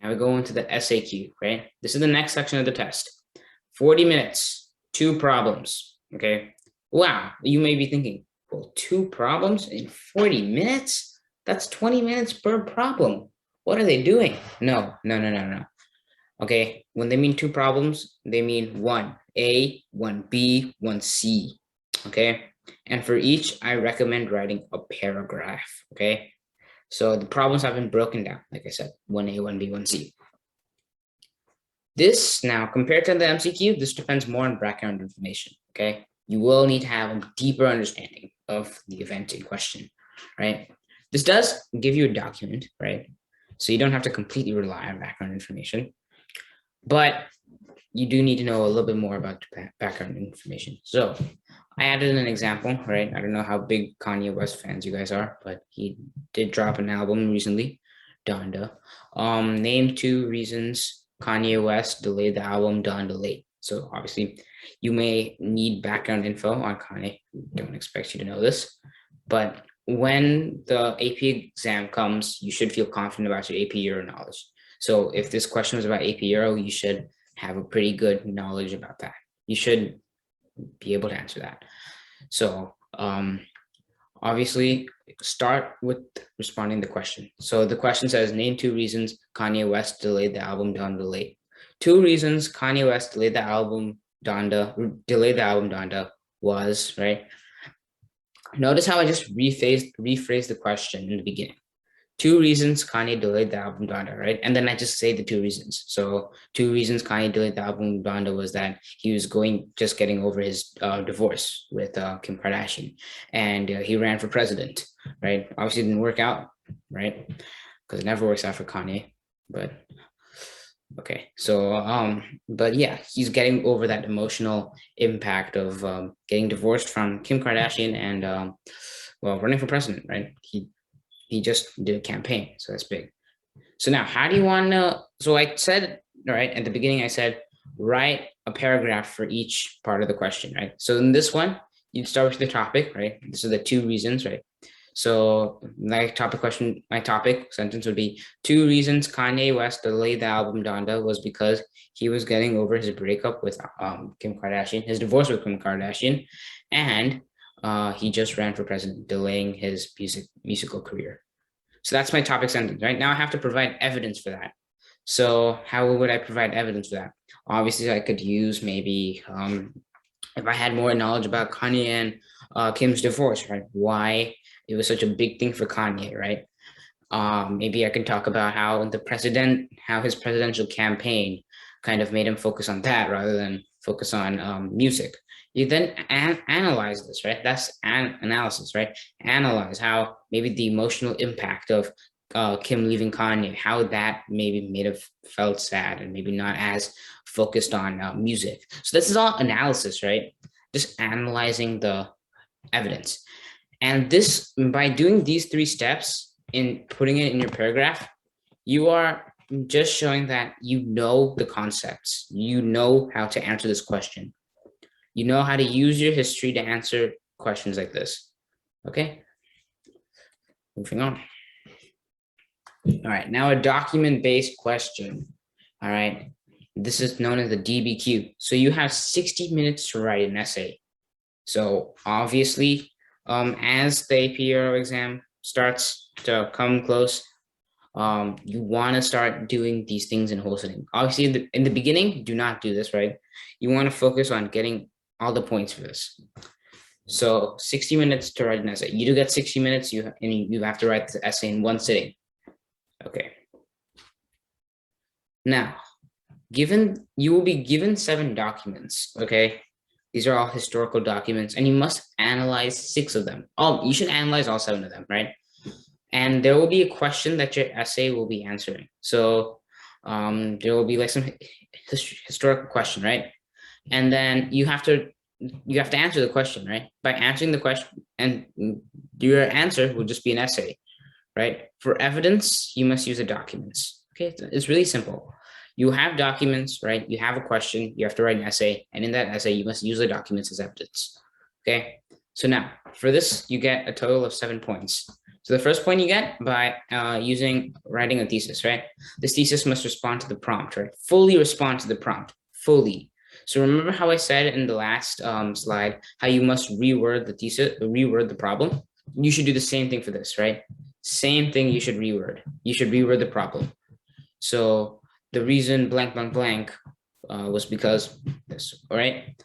Now we go into the SAQ, right? This is the next section of the test. 40 minutes, 2 problems, okay? Wow, you may be thinking, well, 2 problems in 40 minutes? That's 20 minutes per problem. What are they doing? No. Okay, when they mean 2 problems, they mean 1A, 1B, 1C, okay? And for each, I recommend writing a paragraph, okay? So the problems have been broken down, like I said, 1A, 1B, 1C. This now, compared to the MCQ, this depends more on background information, okay? You will need to have a deeper understanding of the event in question, right? This does give you a document, right? So you don't have to completely rely on background information, but you do need to know a little bit more about background information. So I added an example, right? I don't know how big Kanye West fans you guys are, but he did drop an album recently, Donda. Name 2 reasons Kanye West delayed the album Donda late. So obviously you may need background info on Kanye. Don't expect you to know this, but when the AP exam comes, you should feel confident about your AP Euro knowledge. So if this question was about AP Euro, you should have a pretty good knowledge about that. You should be able to answer that. So obviously start with responding to the question. So the question says, name 2 reasons Kanye West delayed the album Donda late. 2 reasons Kanye West delayed the album Donda was, right? Notice how I just rephrased the question in the beginning. 2 reasons Kanye delayed the album Donda, right? And then I just say the 2 reasons. So 2 reasons Kanye delayed the album Donda was that he was just getting over his divorce with Kim Kardashian, and he ran for president, right? Obviously, it didn't work out, right? Because it never works out for Kanye. But okay, so but yeah, he's getting over that emotional impact of getting divorced from Kim Kardashian and well, running for president, right? He just did a campaign, so that's big. So now, how do you want to? So I said, right at the beginning, I said write a paragraph for each part of the question, right? So in this one, you'd start with the topic, right? This is the 2 reasons, right? So my topic sentence would be 2 reasons Kanye West delayed the album Donda was because he was getting over his breakup with Kim Kardashian, his divorce with Kim Kardashian, and he just ran for president, delaying his musical career. So that's my topic sentence, right? Now I have to provide evidence for that. So how would I provide evidence for that? Obviously, I could use maybe if I had more knowledge about Kanye and Kim's divorce, right? Why it was such a big thing for Kanye, right? Maybe I can talk about how his presidential campaign kind of made him focus on that rather than focus on music. You then analyze this, right? That's analysis, right? Analyze how maybe the emotional impact of Kim leaving Kanye, how that maybe made him felt sad and maybe not as focused on music. So this is all analysis, right? Just analyzing the evidence. And this, by doing these 3 steps in putting it in your paragraph, you are just showing that you know the concepts. You know how to answer this question. You know how to use your history to answer questions like this. Okay, moving on. All right, now a document-based question. All right, this is known as the DBQ. So you have 60 minutes to write an essay. So obviously, as the AP Euro exam starts to come close, you want to start doing these things in whole sitting. Obviously, in the beginning, do not do this, right? You want to focus on getting all the points for this. So 60 minutes to write an essay. You do get 60 minutes, you have to write the essay in 1 sitting. Okay. Now, you will be given 7 documents, okay? These are all historical documents, and you must analyze 6 of them. Oh, you should analyze all 7 of them, right? And there will be a question that your essay will be answering. So there will be like some historical question, right? And then you have to answer the question, right? By answering the question, and your answer will just be an essay, right? For evidence, you must use the documents. Okay, it's really simple. You have documents, right? You have a question, you have to write an essay, and in that essay, you must use the documents as evidence. Okay, so now for this, you get a total of 7 points. So the first point you get by writing a thesis, right? This thesis must respond to the prompt, right? Fully respond to the prompt, fully. So remember how I said in the last slide, how you must reword the thesis, reword the problem? You should do the same thing for this, right? Same thing you should reword. You should reword the problem. So the reason blank, blank, blank was because this, all right?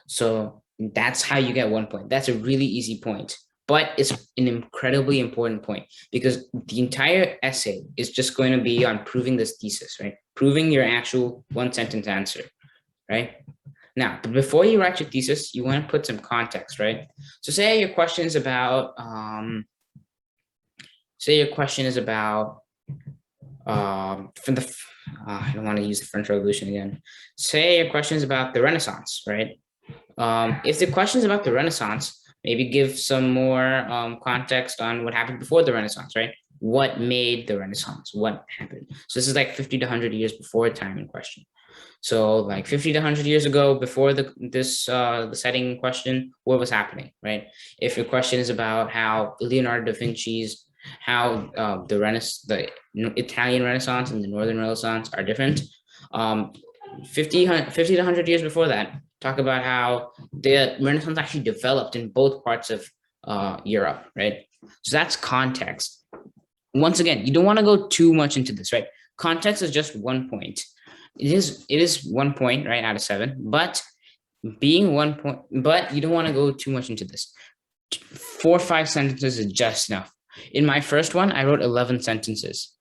So that's how you get 1 point. That's a really easy point, but it's an incredibly important point because the entire essay is just going to be on proving this thesis, right? Proving your actual 1-sentence answer, right? Now, but before you write your thesis, you want to put some context, right? So say your question is about, I don't want to use the French Revolution again. Say your question is about the Renaissance, right? If the question is about the Renaissance, maybe give some more context on what happened before the Renaissance, right? What made the Renaissance? What happened? So this is like 50 to 100 years before the time in question. So like 50 to 100 years ago, before the setting in question, what was happening, right? If your question is about how Leonardo da Vinci's, how the Italian Renaissance and the Northern Renaissance are different, 50 to 100 years before that, talk about how the Renaissance actually developed in both parts of Europe, right? So that's context. Once again, you don't want to go too much into this, right? Context is just 1 point. It is 1 point, right, out of 7, but being 1 point, but you don't want to go too much into this. 4 or 5 sentences is just enough. In my first one, I wrote 11 sentences.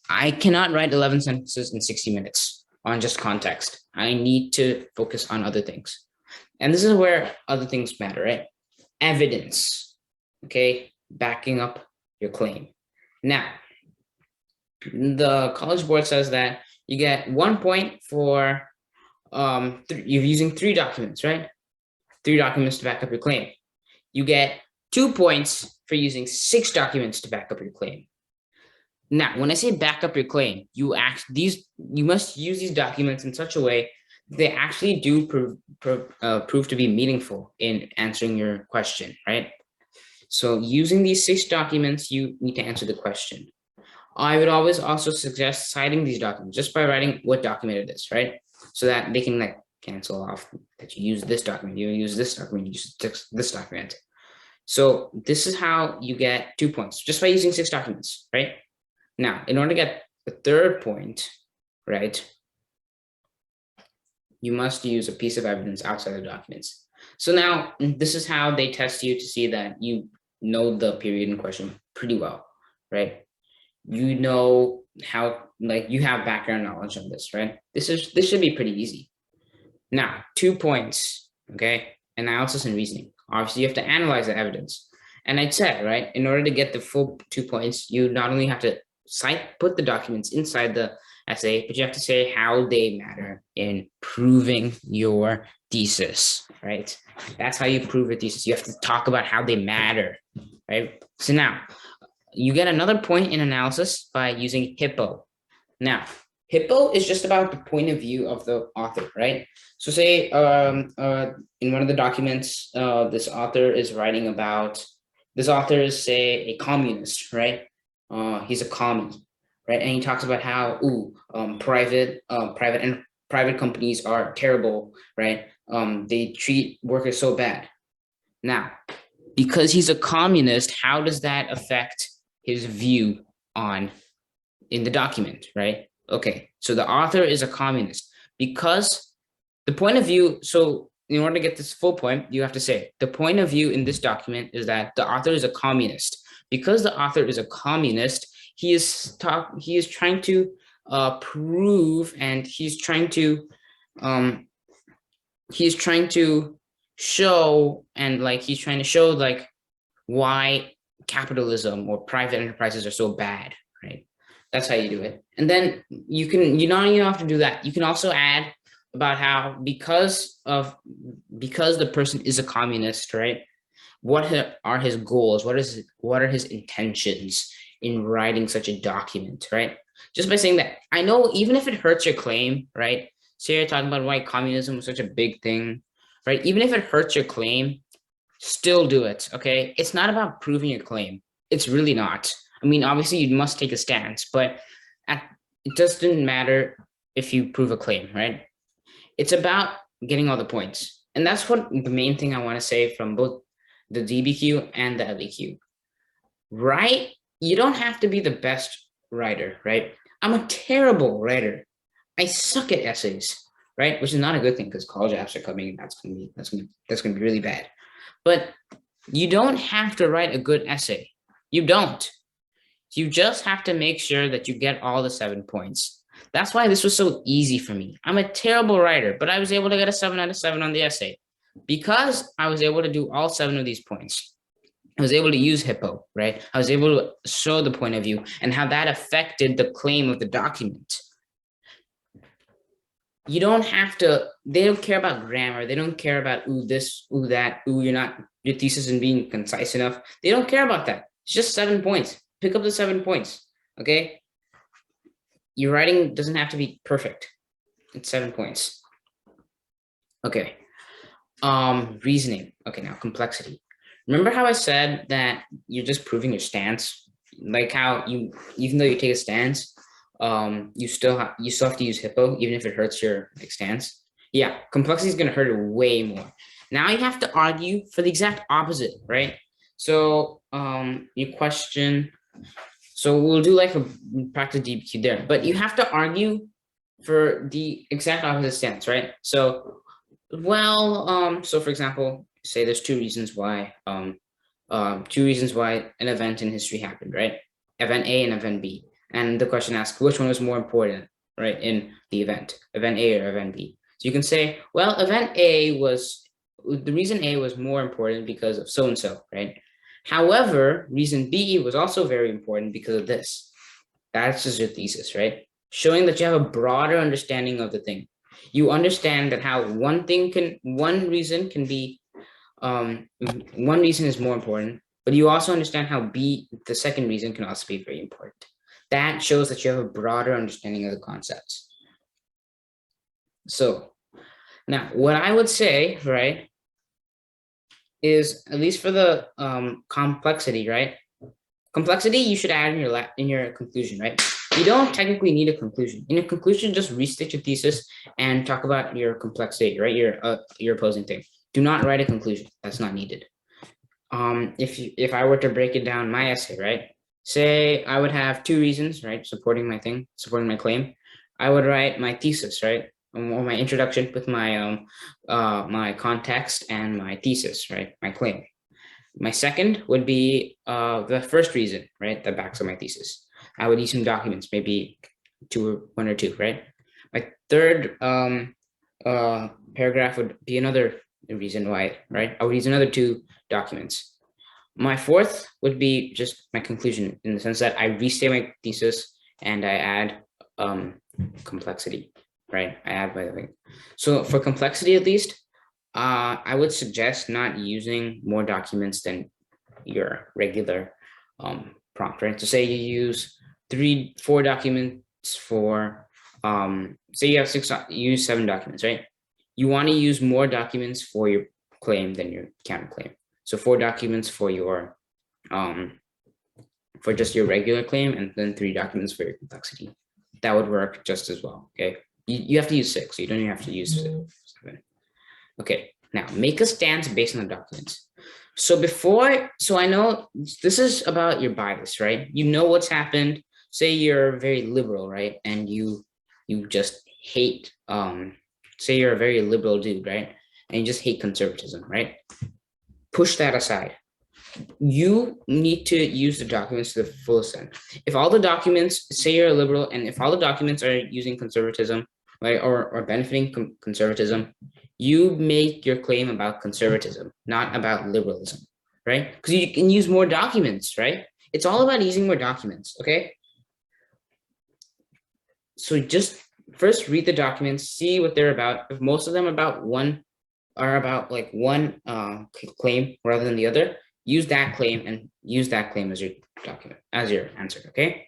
I cannot write 11 sentences in 60 minutes on just context. I need to focus on other things. And this is where other things matter, right? Evidence, okay, backing up your claim. Now, the College Board says that you get 1 point for you're using 3 documents, right? 3 documents to back up your claim. You get 2 points for using 6 documents to back up your claim. Now, when I say back up your claim, you must use these documents in such a way that they actually do prove to be meaningful in answering your question, right? So using these 6 documents, you need to answer the question. I would always also suggest citing these documents just by writing what document it is, right? So that they can like cancel off that you use this document, you use this document, you use this document. So this is how you get 2 points just by using 6 documents, right? Now, in order to get the 3rd point, right, you must use a piece of evidence outside the documents. So now this is how they test you to see that you know the period in question pretty well, right? You know how, like, you have background knowledge on this, right? This should be pretty easy. Now, 2 points, okay? Analysis and reasoning. Obviously, you have to analyze the evidence. And I said, right, in order to get the full 2 points, you not only have to put the documents inside the essay, but you have to say how they matter in proving your thesis, right? That's how you prove your thesis. You have to talk about how they matter, right? So now, you get another point in analysis by using Hippo. Now, Hippo is just about the point of view of the author, right? So say in one of the documents, this author is say a communist, right? He's a commie, right? And he talks about how private companies are terrible, right? They treat workers so bad. Now, because he's a communist, how does that affect his view in the document, right? Okay, so the author is a communist because the point of view, so in order to get this full point, you have to say the point of view in this document is that the author is a communist. Because the author is a communist, he is trying to prove, and he's trying to show, and like he's trying to show like why capitalism or private enterprises are so bad, right? That's how you do it. And then you don't even have to do that. You can also add about how because the person is a communist, right? What are his goals? What are his intentions in writing such a document, right? Just by saying that, I know even if it hurts your claim, right? Say you're talking about why communism was such a big thing, right? Even if it hurts your claim, still do it, okay? It's not about proving your claim. It's really not. I mean, obviously you must take a stance, but it doesn't matter if you prove a claim, right? It's about getting all the points. And that's what the main thing I want to say from both the DBQ and the LEQ. Right? You don't have to be the best writer, right? I'm a terrible writer. I suck at essays, right? Which is not a good thing because college apps are coming and that's gonna be really bad. But you don't have to write a good essay. You don't. You just have to make sure that you get all the 7 points. That's why this was so easy for me. I'm a terrible writer, but I was able to get a 7 out of 7 on the essay because I was able to do all 7 of these points. I was able to use Hippo, right? I was able to show the point of view and how that affected the claim of the document. You don't have to, they don't care about grammar. They don't care about, ooh, this, ooh, that, ooh, your thesis isn't being concise enough. They don't care about that. It's just 7 points. Pick up the 7 points, okay? Your writing doesn't have to be perfect. It's 7 points. Okay. Reasoning. Okay, now complexity. Remember how I said that you're just proving your stance? Like how even though you take a stance, you still have to use Hippo, even if it hurts your stance. Yeah, complexity is going to hurt it way more. Now you have to argue for the exact opposite, right? So your question, so we'll do like a practice DBQ there, but you have to argue for the exact opposite stance, right? So, well, so for example, say there's 2 reasons why, 2 reasons why an event in history happened, right? Event A and event B. And the question asks, which one was more important, right, in the event A or event B? So you can say, well, event A was, the reason A was more important because of so-and-so, right? However, reason B was also very important because of this. That's just your thesis, right? Showing that you have a broader understanding of the thing. You understand that how one reason can be, one reason is more important, but you also understand how the second reason can also be very important. That shows that you have a broader understanding of the concepts. So now what I would say, right, is at least for the complexity, right? Complexity you should add in your conclusion, right? You don't technically need a conclusion. In a conclusion, just restate your thesis and talk about your complexity, right? Your opposing thing. Do not write a conclusion. That's not needed. If I were to break it down my essay, right? Say I would have 2 reasons, right? Supporting my claim. I would write my thesis, right? Or my introduction with my my context and my thesis, right? My claim. My second would be the first reason, right? That backs up my thesis. I would use some documents, maybe 1 or 2, right? My third paragraph would be another reason why, right? I would use another 2 documents. My fourth would be just my conclusion in the sense that I restate my thesis and I add complexity, right? I add by the way. So for complexity, at least, I would suggest not using more documents than your regular prompt, right? So say you use 4 documents for, say you have you use 7 documents, right? You want to use more documents for your claim than your counterclaim. So 4 documents for your, for just your regular claim, and then 3 documents for your complexity. That would work just as well, okay? You have to use 6, so you don't even have to use 7. Okay, now make a stance based on the documents. So I know this is about your bias, right? You know what's happened. Say you're very liberal, right? And you just hate, say you're a very liberal dude, right? And you just hate conservatism, right? Push that aside. You need to use the documents to the full extent. If all the documents, say you're a liberal, and if all the documents are using conservatism, right, or benefiting conservatism, you make your claim about conservatism, not about liberalism, right? Because you can use more documents, right? It's all about using more documents, okay? So just first read the documents, see what they're about. If most of them are about like one claim rather than the other, use that claim and use that claim as your document, as your answer, okay?